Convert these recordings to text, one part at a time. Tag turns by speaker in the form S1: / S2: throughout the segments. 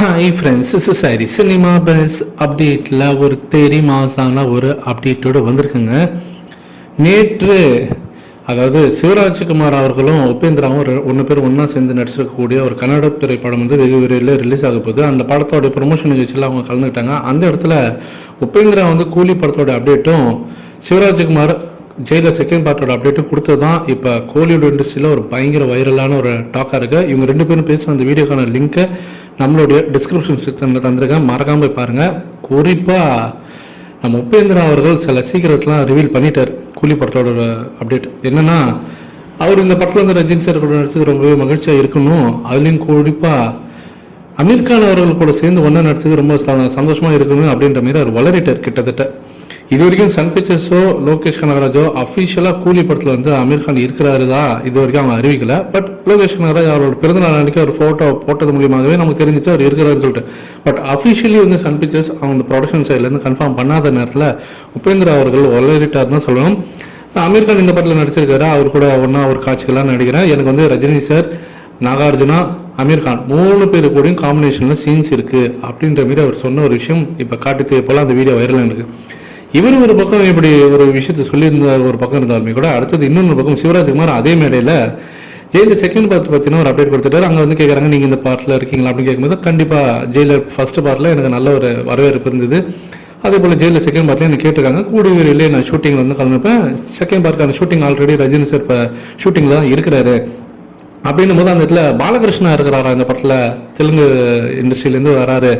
S1: Hi friends, this is Hari. Cinema bus அப்டேட்டில் ஒரு தேரி மாசான ஒரு அப்டேட்டோடு வந்திருக்குங்க. நேற்று அதாவது சிவராஜ்குமார் அவர்களும் உபேந்திராவும் ஒன்று பேர் ஒன்றா சேர்ந்து நடிச்சிருக்கக்கூடிய ஒரு கன்னட திரைப்படம் வந்து வெகு விரைவில் ரிலீஸ் ஆக போகுது. அந்த படத்தோட ப்ரொமோஷன் நிகழ்ச்சியில் அவங்க கலந்துக்கிட்டாங்க. அந்த இடத்துல உபேந்திரா வந்து கூலி படத்தோட அப்டேட்டும், சிவராஜ்குமார் ஜெயிலர் செகண்ட் பார்ட்டோட அப்டேட்டும் கொடுத்தது தான் இப்போ கோலிவுட் இண்டஸ்ட்ரியில் ஒரு பயங்கர வைரலான ஒரு டாக்காக இருக்குது. இவங்க ரெண்டு பேரும் பேசுகிற அந்த வீடியோக்கான லிங்க்கை நம்மளுடைய டிஸ்கிரிப்ஷன் செக்ஷனில் தந்திருக்கேன், மறக்காமல் போய் பாருங்கள். குறிப்பாக நம்ம உபேந்திரா அவர்கள் சில சீக்கிரட்லாம் ரிவீல் பண்ணிட்டார். கூலி படத்தோட அப்டேட் என்னென்னா, அவர் இந்த படத்தில் வந்து ரஜினி சார் கூட நடிச்சது ரொம்பவே மகிழ்ச்சியாக இருக்கணும். அதுலேயும் குறிப்பாக அமீர்கான் அவர்கள் கூட சேர்ந்து ஒன்றா நடிச்சது ரொம்ப சந்தோஷமாக இருக்கணும் அப்படின்ற மாதிரி அவர் வளரிட்டார். கிட்டத்தட்ட இது வரைக்கும் சன் பிக்சர்ஸோ லோகேஷ் கனகராஜோ அஃபிஷியலாக கூலி படத்தில் வந்து அமீர்கான் இருக்கிறாரு தான் இது வரைக்கும் அவங்க அறிவிக்கல. பட் லோகேஷ் கனகராஜ் அவரோட பிறந்தநாள் அன்றைக்கி ஒரு ஃபோட்டோ போட்டது மூலியமாகவே நமக்கு தெரிஞ்சிச்சு அவர் இருக்கிறாருன்னு சொல்லிட்டு. பட் அஃபிஷியலி வந்து சன் பிக்சர்ஸ் அவங்க ப்ரொடக்ஷன் சைட்லேருந்து கன்ஃபார்ம் பண்ணாத நேரத்தில் உபேந்திரா அவர்கள் வளரிட்டார் தான் சொல்லணும். அமீர்கான் இந்த படத்தில் நடிச்சிருக்காரு, அவர் கூட ஒன்றா ஒரு காட்சிகள்லாம் நடிக்கிறேன். எனக்கு வந்து ரஜினி சார், நாகார்ஜுனா, அமீர்கான் 3 பேரு கூடயும் காம்பினேஷனில் சீன்ஸ் இருக்குது அப்படின்ற மாரி அவர் சொன்ன ஒரு விஷயம் இப்போ காட்டி போல் அந்த வீடியோ வைரலாக இருக்குது. இவர் ஒரு பக்கம் இப்படி ஒரு விஷயத்த சொல்லியிருந்த ஒரு பக்கம் இருந்தாலுமே கூட, அடுத்தது இன்னொன்று பக்கம் சிவராஜ்குமார் அதே மேடையில் ஜெயிலர் செகண்ட் பார்ட் பற்றின ஒரு அப்டேட் கொடுத்துட்டாரு. அங்கே வந்து கேட்குறாங்க, நீங்கள் இந்த பார்ட்டில் இருக்கீங்களா அப்படின்னு கேட்கும்போது, கண்டிப்பாக ஜெயிலர் ஃபர்ஸ்ட் பார்ட்டில் எனக்கு நல்ல ஒரு வரவேற்பு இருந்தது. அதே போல் ஜெயிலர் செகண்ட் பார்ட்டில் எனக்கு கேட்டிருக்காங்க. கூடிய விரைவிலே நான் ஷூட்டிங்கில் வந்து கலந்துப்பேன். செகண்ட் பார்ட்டுக்கான ஷூட்டிங் ஆல்ரெடி ரஜினி சார் இப்போ ஷூட்டிங்கில் தான் இருக்கிறாரு அப்படின்னும் போது, அந்த இடத்துல பாலகிருஷ்ணா இருக்கிறாரா இந்த படத்தில், தெலுங்கு இண்டஸ்ட்ரியிலேருந்து வராரு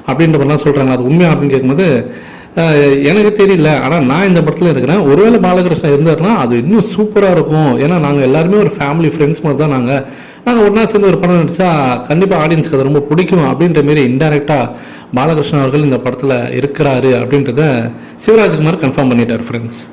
S1: அப்படின்ற மாதிரிலாம் சொல்கிறாங்க. அது உண்மையா அப்படின்னு கேட்கும்போது, எனக்கு தெரியல, ஆனால் நான் இந்த படத்தில் இருக்கிறேன். ஒருவேளை பாலகிருஷ்ணன் இருந்தாருன்னா அது இன்னும் சூப்பராக இருக்கும். ஏன்னா நாங்கள் எல்லாருமே ஒரு ஃபேமிலி ஃப்ரெண்ட்ஸ் மாதிரி தான். நாங்கள் ஒன்றா சேர்ந்து ஒரு படம் நடித்தா கண்டிப்பாக ஆடியன்ஸ்க்கு அது ரொம்ப பிடிக்கும் அப்படின்ற மாரி இன்டெரக்டாக பாலகிருஷ்ணன் அவர்கள் இந்த படத்தில் இருக்கிறாரு அப்படின்றத சிவராஜ்குமார் கன்ஃபார்ம் பண்ணிட்டார் ஃப்ரெண்ட்ஸ்.